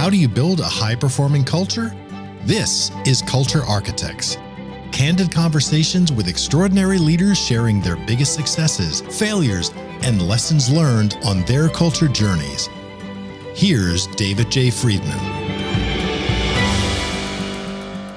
How do you build a high-performing culture? This is Culture Architects. Candid conversations with extraordinary leaders sharing their biggest successes, failures, and lessons learned on their culture journeys. Here's David J. Friedman.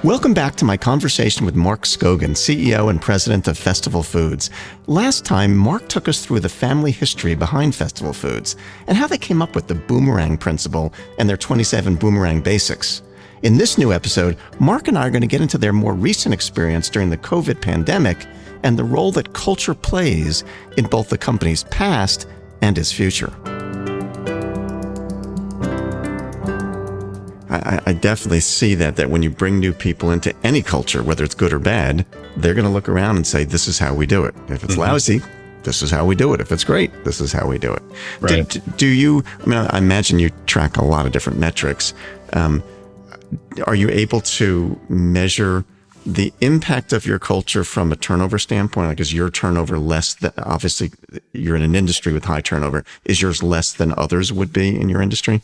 Welcome back to my conversation with Mark Skogen, CEO and President of Festival Foods. Last time, Mark took us through the family history behind Festival Foods and how they came up with the Boomerang principle and their 27 Boomerang Basics. In this new episode, Mark and I are going to get into their more recent experience during the COVID pandemic and the role that culture plays in both the company's past and its future. I definitely see that when you bring new people into any culture, whether it's good or bad, they're going to look around and say, this is how we do it. If it's lousy, this is how we do it. If it's great, this is how we do it. Right. Do you, I imagine you track a lot of different metrics. Are you able to measure the impact of your culture from a turnover standpoint? Like, is your turnover less than, obviously you're in an industry with high turnover, is yours less than others would be in your industry?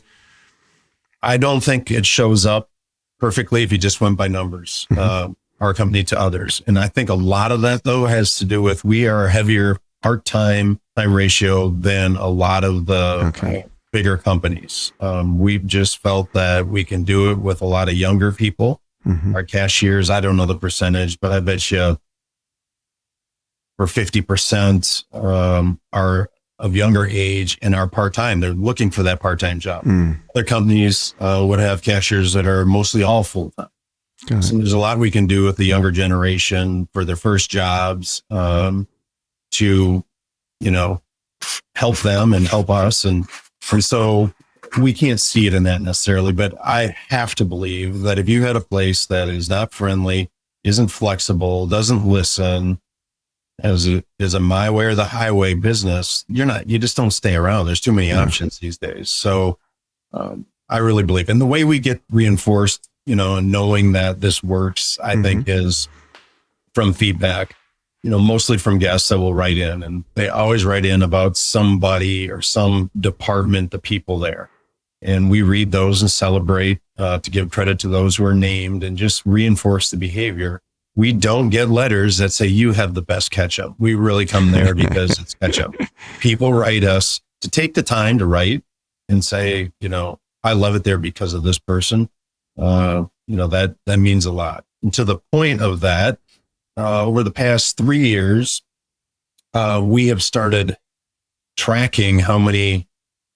I don't think it shows up perfectly if you just went by numbers, our company to others. And I think a lot of that, though, has to do with we are a heavier part-time time ratio than a lot of the bigger companies. We've just felt that we can do it with a lot of younger people. Our cashiers, I don't know the percentage, but I bet you for 50% are of younger age and are part-time. They're looking for that part-time job. Other companies would have cashiers that are mostly all full-time. So there's a lot we can do with the younger generation for their first jobs to, help them and help us. And so we can't see it in that necessarily, but I have to believe that if you had a place that is not friendly, isn't flexible, doesn't listen, as a my way or the highway business, you just don't stay around. There's too many options these days. So I really believe, and the way we get reinforced, and knowing that this works, I think is from feedback, mostly from guests that will write in, and they always write in about somebody or some department, the people there. And we read those and celebrate to give credit to those who are named and just reinforce the behavior. We don't get letters that say you have the best ketchup. We really come there because it's ketchup. People write us to take the time to write and say, I love it there because of this person. That means a lot. And to the point of that, over the past 3 years, we have started tracking how many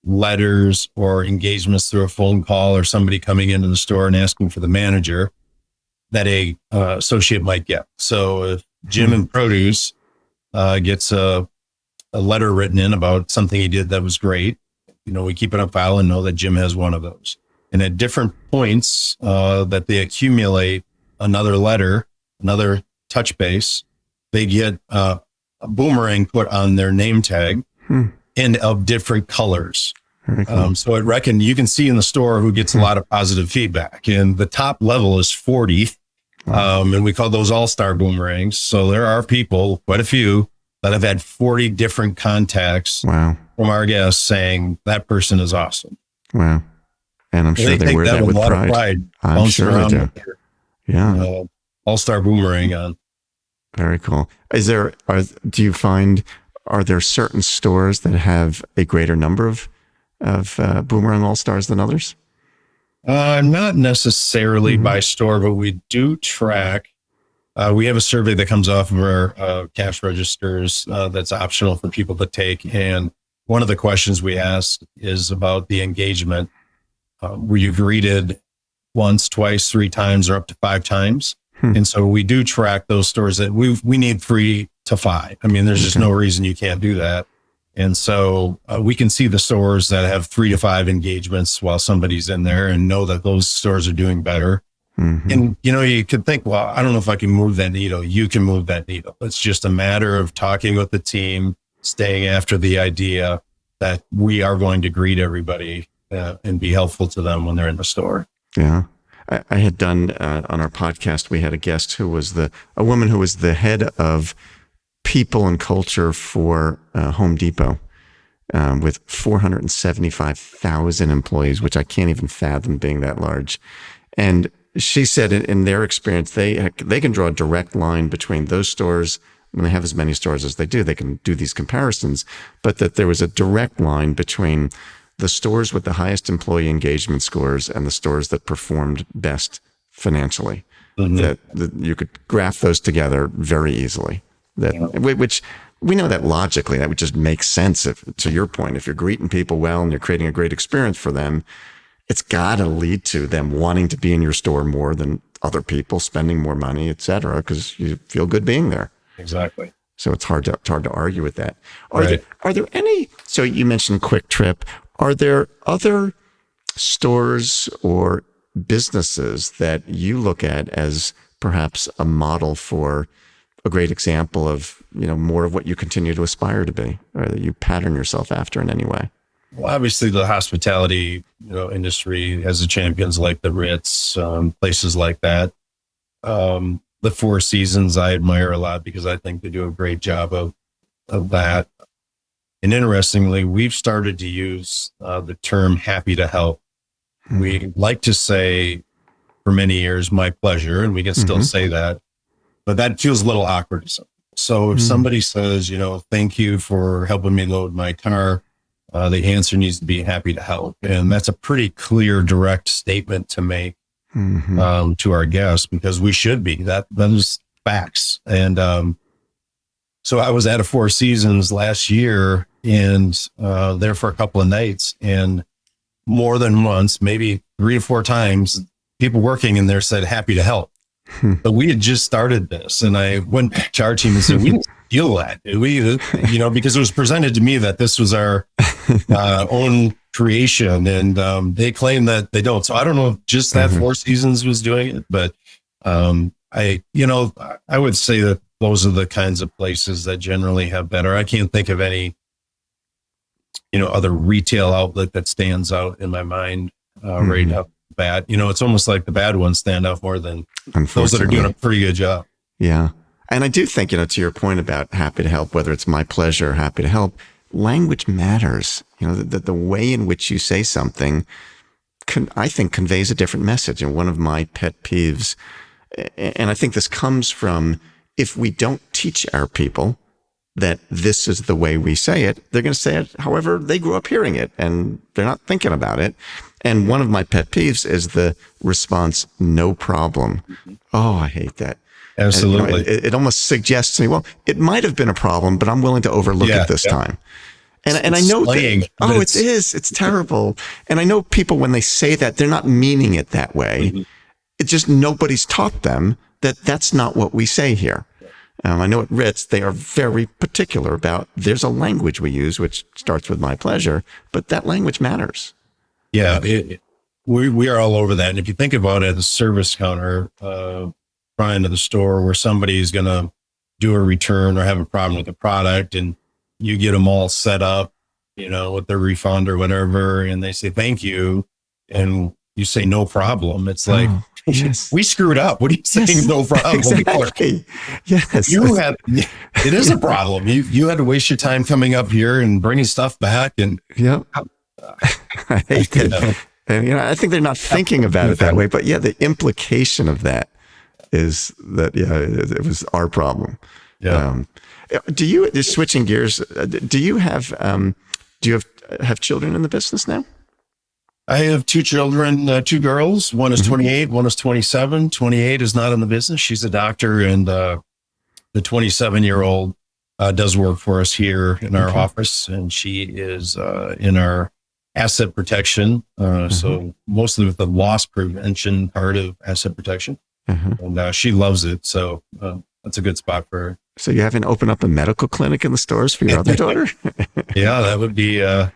letters or engagements through a phone call or somebody coming into the store and asking for the manager that a associate might get. So if Jim in produce gets a letter written in about something he did that was great, we keep it on file and know that Jim has one of those. And at different points that they accumulate another letter, another touch base, they get a boomerang put on their name tag and of different colors. Cool. So you can see in the store who gets a lot of positive feedback, and the top level is 40. And we call those all-star boomerangs. So there are people, quite a few, that have had 40 different contacts from our guests saying that person is awesome. Wow. And I'm sure they wear that with pride. I'm sure they do. Yeah. All-star boomerang on. Very cool. Do you find, are there certain stores that have a greater number of Boomerang All-Stars than others? Not necessarily by store, but we do track. We have a survey that comes off of our cash registers that's optional for people to take. And one of the questions we ask is about the engagement. Were you greeted once, twice, 3 times, or up to 5 times? And so we do track those stores that we need 3 to 5. I mean, there's just no reason you can't do that. And so we can see the stores that have 3 to 5 engagements while somebody's in there and know that those stores are doing better. And, you could think, well, I don't know if I can move that needle. You can move that needle. It's just a matter of talking with the team, staying after the idea that we are going to greet everybody and be helpful to them when they're in the store. Yeah. I had done on our podcast, we had a guest who was a woman who was the head of people and culture for Home Depot. with 475,000 employees, which I can't even fathom being that large. And she said in their experience, they can draw a direct line between those stores. When they have as many stores as they can do these comparisons, but that there was a direct line between the stores with the highest employee engagement scores and the stores that performed best financially. That you could graph those together very easily. Which we know that logically, that would just make sense. To your point, if you're greeting people well and you're creating a great experience for them, it's got to lead to them wanting to be in your store more than other people, spending more money, et cetera, because you feel good being there. Exactly. So it's hard to argue with that. Are there any? So you mentioned Quick Trip. Are there other stores or businesses that you look at as perhaps a model for a great example of, more of what you continue to aspire to be, or that you pattern yourself after in any way? Well, obviously the hospitality, industry has the champions like the Ritz, places like that. The Four Seasons I admire a lot because I think they do a great job of that. And interestingly, we've started to use the term happy to help. We like to say for many years, my pleasure, and we can still say that, but that feels a little awkward. So if somebody says, thank you for helping me load my car, the answer needs to be happy to help. And that's a pretty clear, direct statement to make to our guests, because we should be. That is facts. And so I was at a Four Seasons last year and there for a couple of nights, and more than once, maybe 3 to 4 times, people working in there said, happy to help. But we had just started this, and I went back to our team and said, we didn't feel that. We, because it was presented to me that this was our own creation, and they claim that they don't. So I don't know if just that Four Seasons was doing it, but I would say that those are the kinds of places that generally have better. I can't think of any, other retail outlet that stands out in my mind right off the bat. It's almost like the bad ones stand out more than those that are doing a pretty good job. Yeah. And I do think, to your point about happy to help, whether it's my pleasure or happy to help, language matters. The way in which you say something, I think, conveys a different message. And one of my pet peeves, and I think this comes from, if we don't teach our people that this is the way we say it, they're going to say it however they grew up hearing it, and they're not thinking about it. And one of my pet peeves is the response, no problem. Oh, I hate that. Absolutely. And, it almost suggests to me, well, it might have been a problem, but I'm willing to overlook it this time. And I know that, it's terrible. And I know people, when they say that, they're not meaning it that way. It's just nobody's taught them that that's not what we say here. I know at Ritz, they are very particular about, there's a language we use, which starts with my pleasure, but that language matters. Yeah, we are all over that. And if you think about it, the service counter, prior to the store where somebody's going to do a return or have a problem with the product, and you get them all set up, with their refund or whatever, and they say, thank you. And you say, no problem. It's like, we screwed up. What are you saying? No problem. Exactly. Yes. It is a problem. You had to waste your time coming up here and bringing stuff back. And I hate that. And, I think they're not thinking about it that way, but the implication of that is that, it was our problem. Yeah. Just switching gears, do you have children in the business now? I have 2 children, 2 girls. One is 28, one is 27. 28 is not in the business. She's a doctor, and the 27-year-old does work for us here in our office, and she is in our asset protection. So mostly with the loss prevention part of asset protection. And she loves it. So that's a good spot for her. So you haven't opened up a medical clinic in the stores for your other daughter? Yeah, that would be, and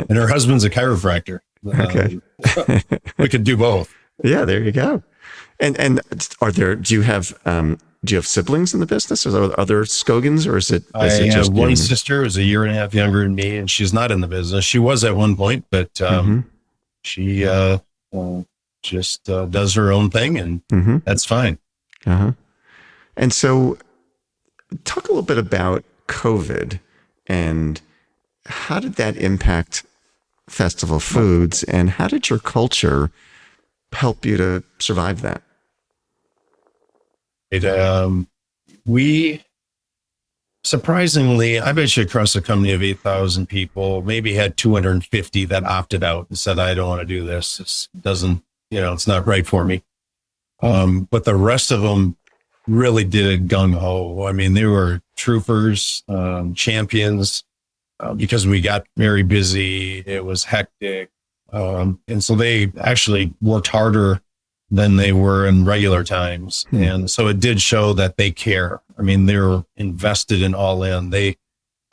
her husband's a chiropractor. Okay. We could do both. Yeah, there you go. And do you have siblings in the business? Are there other Skogens, or is it? I have one sister who's a year and a half younger than me, and she's not in the business. She was at one point, but she just does her own thing, and that's fine. And so, talk a little bit about COVID and how did that impact festival foods, and how did your culture help you to survive that? We surprisingly, I bet you across a company of 8,000 people, maybe had 250 that opted out and said, I don't want to do this. This doesn't, it's not right for me. But the rest of them really did it gung ho. I mean, they were troopers, champions, because we got very busy. It was hectic. And so they actually worked harder than they were in regular times. And so it did show that they care. I mean, they're invested in all in. I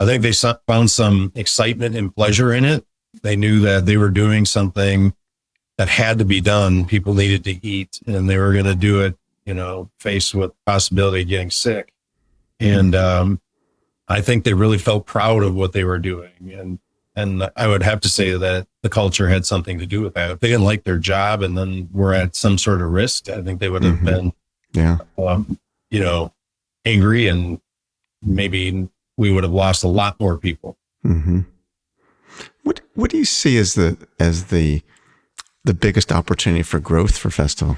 think they found some excitement and pleasure in it. They knew that they were doing something that had to be done. People needed to eat, and they were going to do it, faced with the possibility of getting sick. And I think they really felt proud of what they were doing. And I would have to say that the culture had something to do with that. If they didn't like their job and then were at some sort of risk, I think they would have been, angry, and maybe we would have lost a lot more people. Mm-hmm. What do you see as the biggest opportunity for growth for Festival?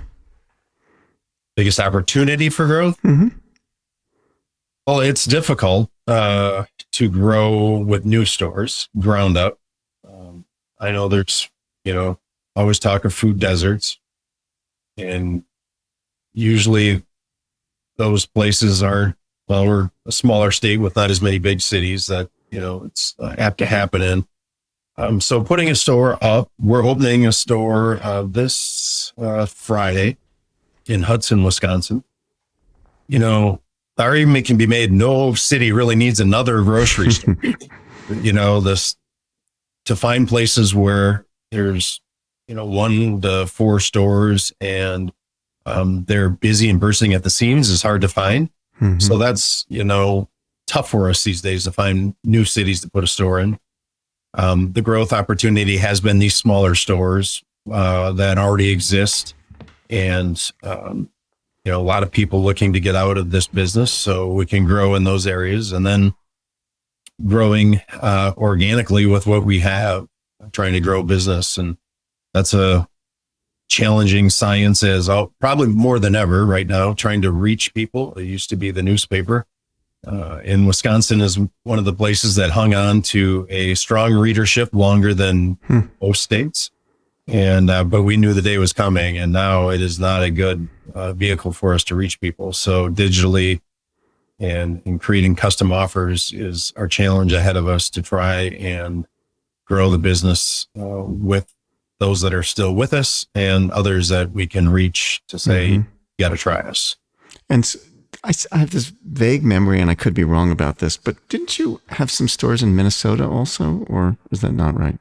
Biggest opportunity for growth? Mm-hmm. Well, it's difficult to grow with new stores, ground up. I know there's, always talk of food deserts, and usually those places we're a smaller state with not as many big cities that, it's apt to happen in. So putting a store up, we're opening a store this Friday in Hudson, Wisconsin. The argument can be made, no city really needs another grocery store. To find places where there's, 1 to 4 stores and they're busy and bursting at the seams is hard to find. Mm-hmm. So that's, tough for us these days to find new cities to put a store in. The growth opportunity has been these smaller stores that already exist, and a lot of people looking to get out of this business so we can grow in those areas, and then growing organically with what we have, trying to grow business. And that's a challenging science probably more than ever right now, trying to reach people. It used to be the newspaper. In Wisconsin is one of the places that hung on to a strong readership longer than most states. And, but we knew the day was coming, and now it is not a good vehicle for us to reach people. So digitally and creating custom offers is our challenge ahead of us to try and grow the business with those that are still with us and others that we can reach to say, you got to try us. And so I have this vague memory, and I could be wrong about this, but didn't you have some stores in Minnesota also, or is that not right?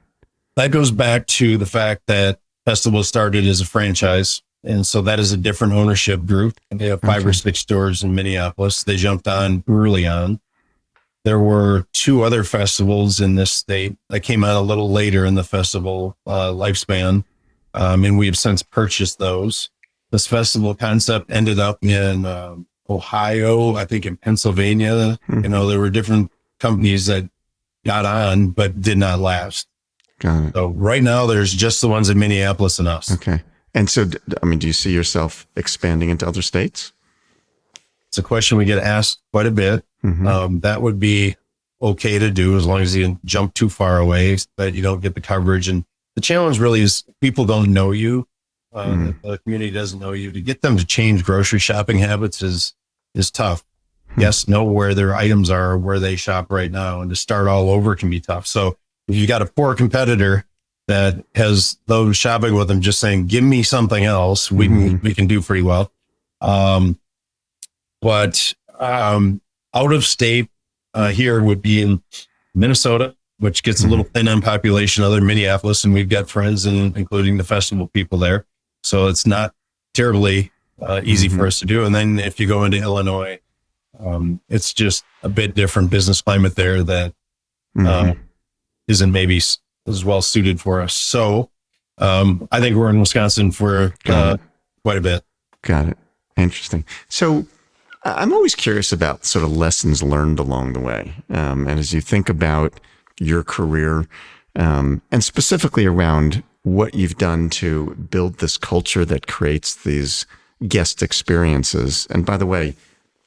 That goes back to the fact that Festival started as a franchise. And so that is a different ownership group. And they have 5 or 6 stores in Minneapolis. They jumped on early on. There were 2 other festivals in this state that came out a little later in the festival lifespan. And we have since purchased those. This festival concept ended up in Ohio, I think in Pennsylvania. There were different companies that got on, but did not last. Got it. So right now there's just the ones in Minneapolis and us. Okay. And so, do you see yourself expanding into other states? It's a question we get asked quite a bit. That would be okay to do as long as you don't jump too far away, that you don't get the coverage. And the challenge really is people don't know you. The community doesn't know you. To get them to change grocery shopping habits is tough. Yes, know where their items are, where they shop right now, and to start all over can be tough. So if you got a poor competitor that has those shopping with them just saying, give me something else, we can do pretty well. But out of state here would be in Minnesota, which gets a little thin on population other than Minneapolis. And we've got friends, including the festival people there. So it's not terribly easy for us to do. And then if you go into Illinois, it's just a bit different business climate there that isn't maybe as well suited for us. So I think we're in Wisconsin for quite a bit. Got it. Interesting. So I'm always curious about sort of lessons learned along the way. And as you think about your career, and specifically around what you've done to build this culture that creates these guest experiences. And by the way,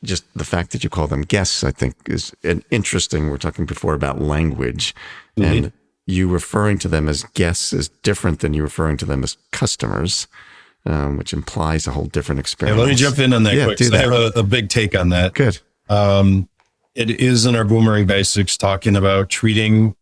just the fact that you call them guests, I think, is interesting. We're talking before about language, and you referring to them as guests is different than you referring to them as customers, which implies a whole different experience. Let me jump in on that quick. Do that. I have a big take on that. Good. It is in our Boomerang Basics talking about treating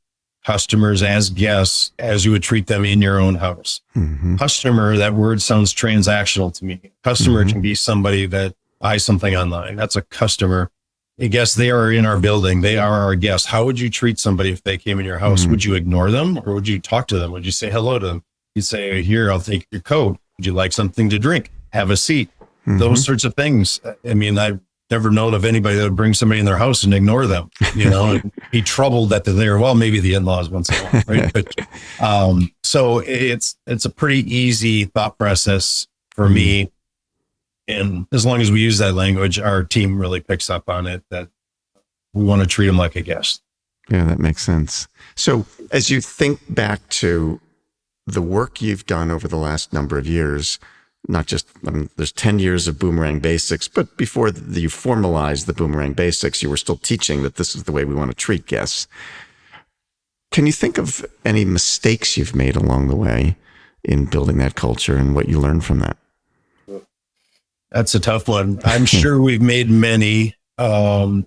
customers as guests as you would treat them in your own house. Mm-hmm. Customer, that word sounds transactional to me. Customer can be somebody that buys something online. That's a customer. I guess they are in our building. They are our guests. How would you treat somebody if they came in your house? Would you ignore them, or would you talk to them? Would you say hello to them? You'd say, here, I'll take your coat. Would you like something to drink? Have a seat. Those sorts of things. I mean, I've never known of anybody that would bring somebody in their house and ignore them, and be troubled that they're there. Well, maybe the in-laws once in a while, right? But, so it's a pretty easy thought process for me. And as long as we use that language, our team really picks up on it, that we want to treat them like a guest. Yeah, that makes sense. So as you think back to the work you've done over the last number of years, not just, there's 10 years of Boomerang Basics, but before you formalized the Boomerang Basics, you were still teaching that this is the way we want to treat guests. Can you think of any mistakes you've made along the way in building that culture and what you learned from that? That's a tough one. I'm sure we've made many, but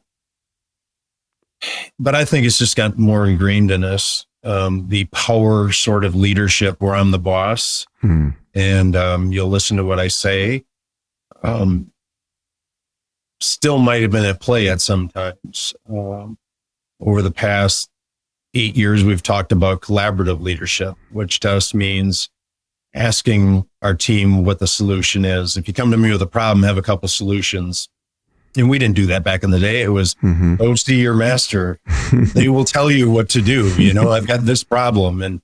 I think it's just got more ingrained in us. The power sort of leadership where I'm the boss and you'll listen to what I say, still might have been at play at some times. Over the past 8 years, we've talked about collaborative leadership, which to us means asking our team what the solution is. If you come to me with a problem, have a couple solutions. And we didn't do that back in the day. It was go see your master. They will tell you what to do. I've got this problem. And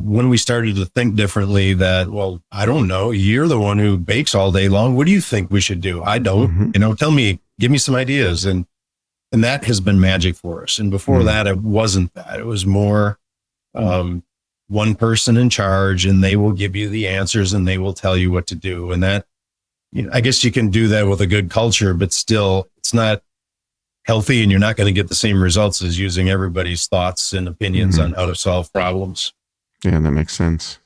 when we started to think differently that, well, I don't know, you're the one who bakes all day long. What do you think we should do? I don't, tell me, give me some ideas. And that has been magic for us. And before that, it wasn't that. It was more, one person in charge, and they will give you the answers and they will tell you what to do. And that, I guess you can do that with a good culture, but still it's not healthy, and you're not going to get the same results as using everybody's thoughts and opinions on how to solve problems. Yeah, that makes sense.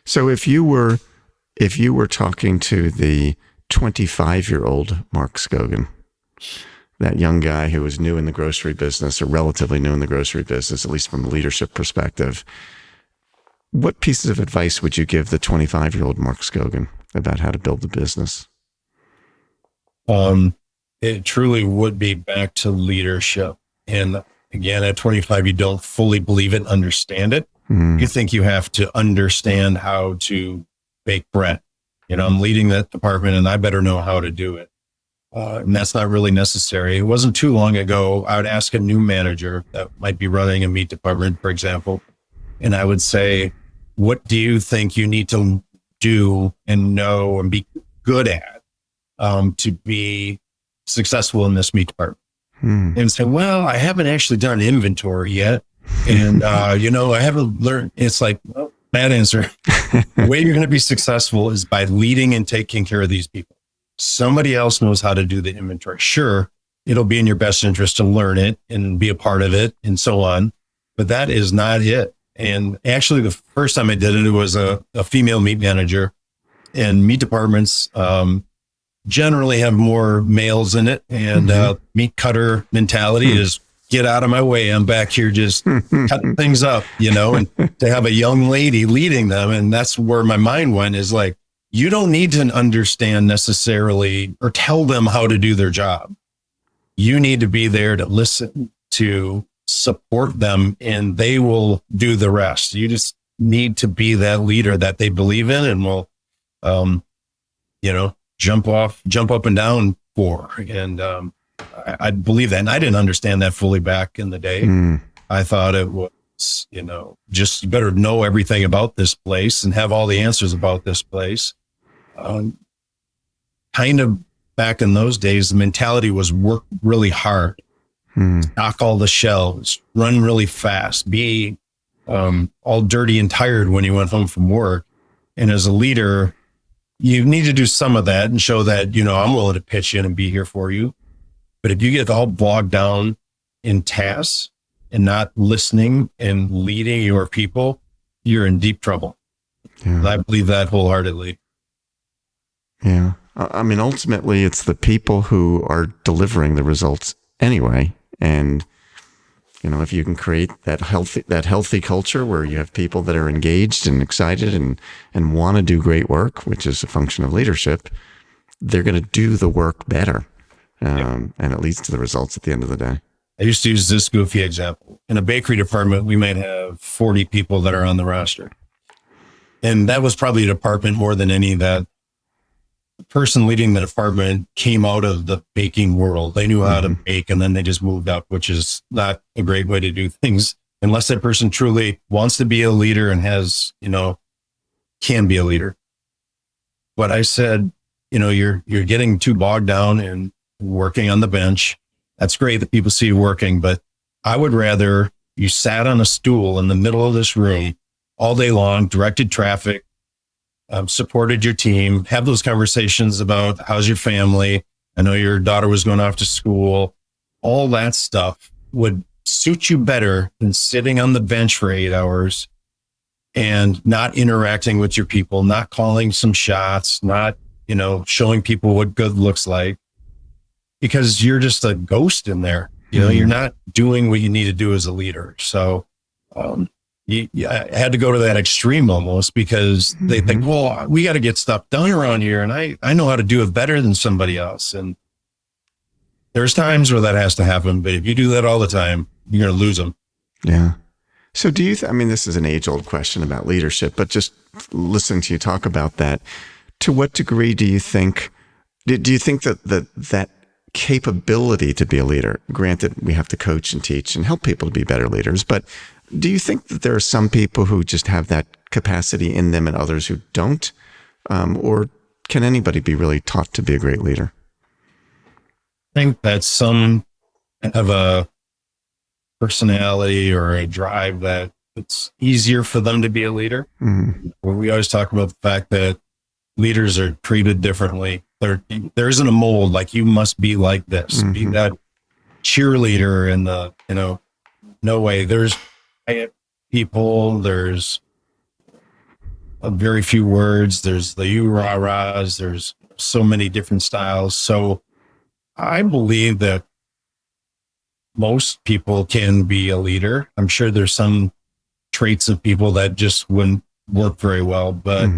So if you were talking to the 25-year-old Mark Skogen, that young guy who was new in the grocery business, or relatively new in the grocery business, at least from a leadership perspective, what pieces of advice would you give the 25-year-old Mark Skogen about how to build the business? It truly would be back to leadership. And again, at 25, you don't fully believe it and understand it. You think you have to understand how to bake bread. I'm leading that department and I better know how to do it. And that's not really necessary. It wasn't too long ago, I would ask a new manager that might be running a meat department, for example, and I would say, what do you think you need to do and know and be good at to be successful in this meat department? And say, well, I haven't actually done inventory yet. And, I haven't learned. It's like, well, bad answer. The way you're going to be successful is by leading and taking care of these people. Somebody else knows how to do the inventory. Sure, it'll be in your best interest to learn it and be a part of it and so on. But that is not it. And actually, the first time I did it, it was a female meat manager, and meat departments generally have more males in it. And meat cutter mentality is, get out of my way. I'm back here just cutting things up, and to have a young lady leading them. And that's where my mind went, is like, you don't need to understand necessarily or tell them how to do their job. You need to be there to listen, to support them, and they will do the rest. You just need to be that leader that they believe in and will, jump up and down for. And I believe that. And I didn't understand that fully back in the day. I thought it was, just you better know everything about this place and have all the answers about this place. Kind of back in those days, the mentality was work really hard stock all the shelves, run really fast, be all dirty and tired when you went home from work. And as a leader, you need to do some of that and show that, I'm willing to pitch in and be here for you. But if you get all bogged down in tasks and not listening and leading your people, you're in deep trouble. Yeah. I believe that wholeheartedly. Yeah. I mean, ultimately, it's the people who are delivering the results anyway. And, if you can create that healthy culture where you have people that are engaged and excited and want to do great work, which is a function of leadership, they're going to do the work better. And it leads to the results at the end of the day. I used to use this goofy example. In a bakery department, we might have 40 people that are on the roster. And that was probably a department more than any that the person leading the department came out of the baking world. They knew how to bake, and then they just moved up, which is not a great way to do things unless that person truly wants to be a leader and has, can be a leader. But I said, you're getting too bogged down in working on the bench. That's great that people see you working, but I would rather you sat on a stool in the middle of this room all day long, directed traffic, supported your team, have those conversations about how's your family. I know your daughter was going off to school. All that stuff would suit you better than sitting on the bench for 8 hours and not interacting with your people, not calling some shots, not, showing people what good looks like, because you're just a ghost in there. You're not doing what you need to do as a leader. So, I had to go to that extreme almost because they think, well, we got to get stuff done around here. And I know how to do it better than somebody else. And there's times where that has to happen. But if you do that all the time, you're going to lose them. Yeah. So do you, this is an age old question about leadership, but just listening to you talk about that, to what degree do you think that capability to be a leader, granted we have to coach and teach and help people to be better leaders, but do you think that there are some people who just have that capacity in them and others who don't? Or can anybody be really taught to be a great leader? I think that some have a personality or a drive that it's easier for them to be a leader. Where we always talk about the fact that leaders are treated differently. There isn't a mold, like you must be like this, be that cheerleader in the, no way. There's people, there's a very few words, there's the you-rah-rahs, there's so many different styles. So I believe that most people can be a leader. I'm sure there's some traits of people that just wouldn't work very well, but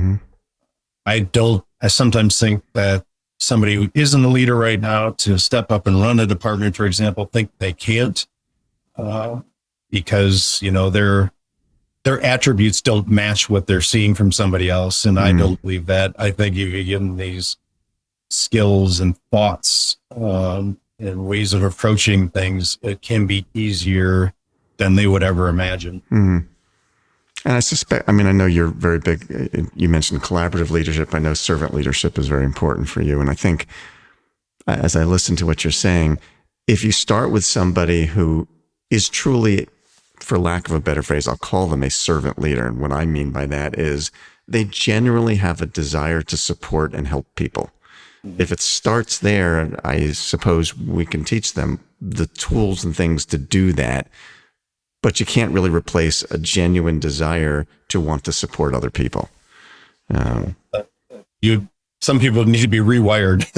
I sometimes think that somebody who isn't a leader right now to step up and run a department, for example, think they can't, because, their attributes don't match what they're seeing from somebody else. And I don't believe that. I think if you give them these skills and thoughts, and ways of approaching things, it can be easier than they would ever imagine. And I suspect, I know you're very big. You mentioned collaborative leadership. I know servant leadership is very important for you. And I think as I listen to what you're saying, if you start with somebody who is truly, for lack of a better phrase, I'll call them a servant leader. And what I mean by that is they generally have a desire to support and help people. If it starts there, I suppose we can teach them the tools and things to do that. But you can't really replace a genuine desire to want to support other people. Some people need to be rewired.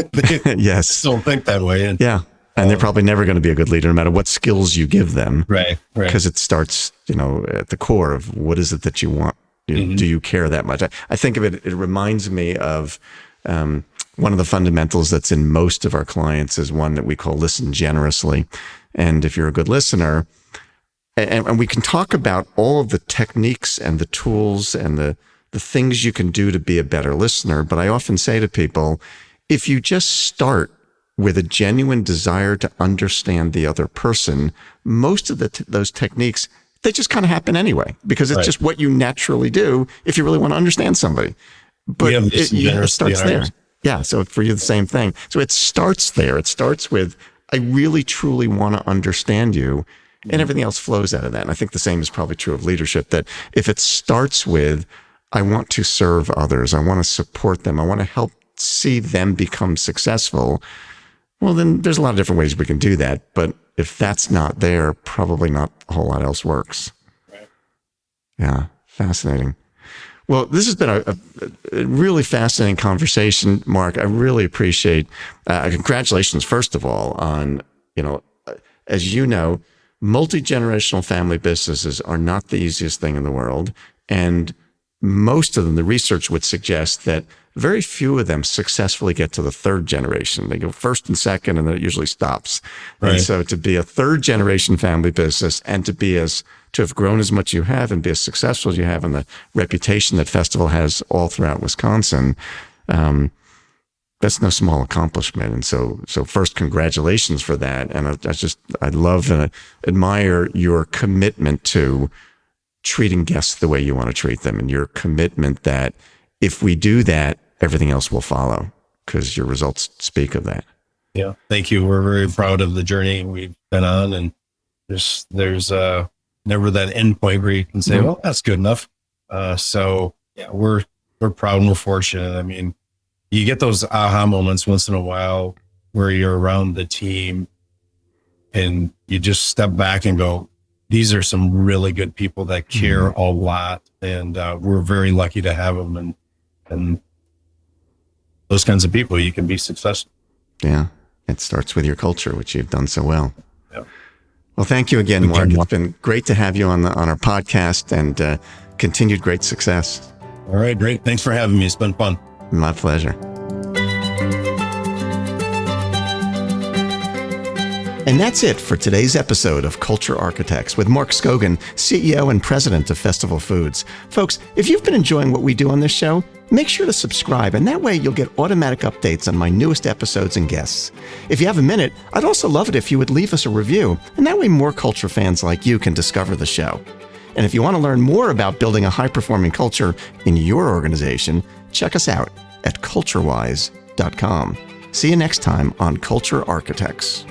They yes. don't think that way. And, and they're probably never going to be a good leader, no matter what skills you give them. Right. Because it starts, at the core of what is it that you want? Do you care that much? I think of it reminds me of one of the fundamentals that's in most of our clients is one that we call listen generously. And if you're a good listener, and we can talk about all of the techniques and the tools and the things you can do to be a better listener. But I often say to people, if you just start with a genuine desire to understand the other person, most of those techniques, they just kind of happen anyway, because it's just what you naturally do if you really want to understand somebody. But it starts there. Yeah. So for you, the same thing. So it starts there. It starts with I really, truly want to understand you. And everything else flows out of that. And I think the same is probably true of leadership, that if it starts with, I want to serve others, I want to support them, I want to help see them become successful, well, then there's a lot of different ways we can do that. But if that's not there, probably not a whole lot else works. Right. Yeah, fascinating. Well, this has been a really fascinating conversation, Mark. I really appreciate, congratulations, first of all, on, as you know, multi-generational family businesses are not the easiest thing in the world. And most of them, the research would suggest that very few of them successfully get to the third generation. They go first and second, and then it usually stops. Right. And so to be a third generation family business and to have grown as much as you have and be as successful as you have, and the reputation that Festival has all throughout Wisconsin, that's no small accomplishment. And so first, congratulations for that. And I love and admire your commitment to treating guests the way you want to treat them, and your commitment that if we do that, everything else will follow, because your results speak of that. Yeah. Thank you. We're very proud of the journey we've been on, and there's never that end point where you can say, well, that's good enough. So yeah, we're proud and we're fortunate. I mean, you get those aha moments once in a while where you're around the team and you just step back and go, these are some really good people that care a lot. And we're very lucky to have them. And those kinds of people, you can be successful. Yeah. It starts with your culture, which you've done so well. Yeah. Well, thank you again, Mark. It's been great to have you on our podcast, and continued great success. All right. Great. Thanks for having me. It's been fun. My pleasure. And that's it for today's episode of Culture Architects with Mark Skogen, CEO and President of Festival Foods. Folks, if you've been enjoying what we do on this show, make sure to subscribe, and that way you'll get automatic updates on my newest episodes and guests. If you have a minute, I'd also love it if you would leave us a review, and that way more culture fans like you can discover the show. And if you want to learn more about building a high-performing culture in your organization, check us out at CultureWise.com. See you next time on Culture Architects.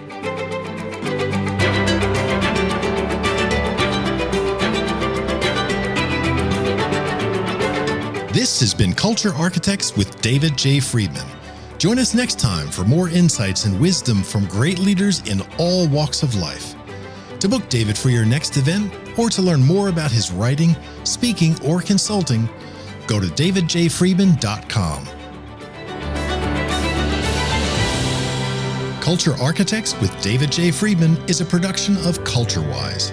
This has been Culture Architects with David J. Friedman. Join us next time for more insights and wisdom from great leaders in all walks of life. To book David for your next event, or to learn more about his writing, speaking, or consulting, go to davidjfriedman.com. Culture Architects with David J. Friedman is a production of CultureWise.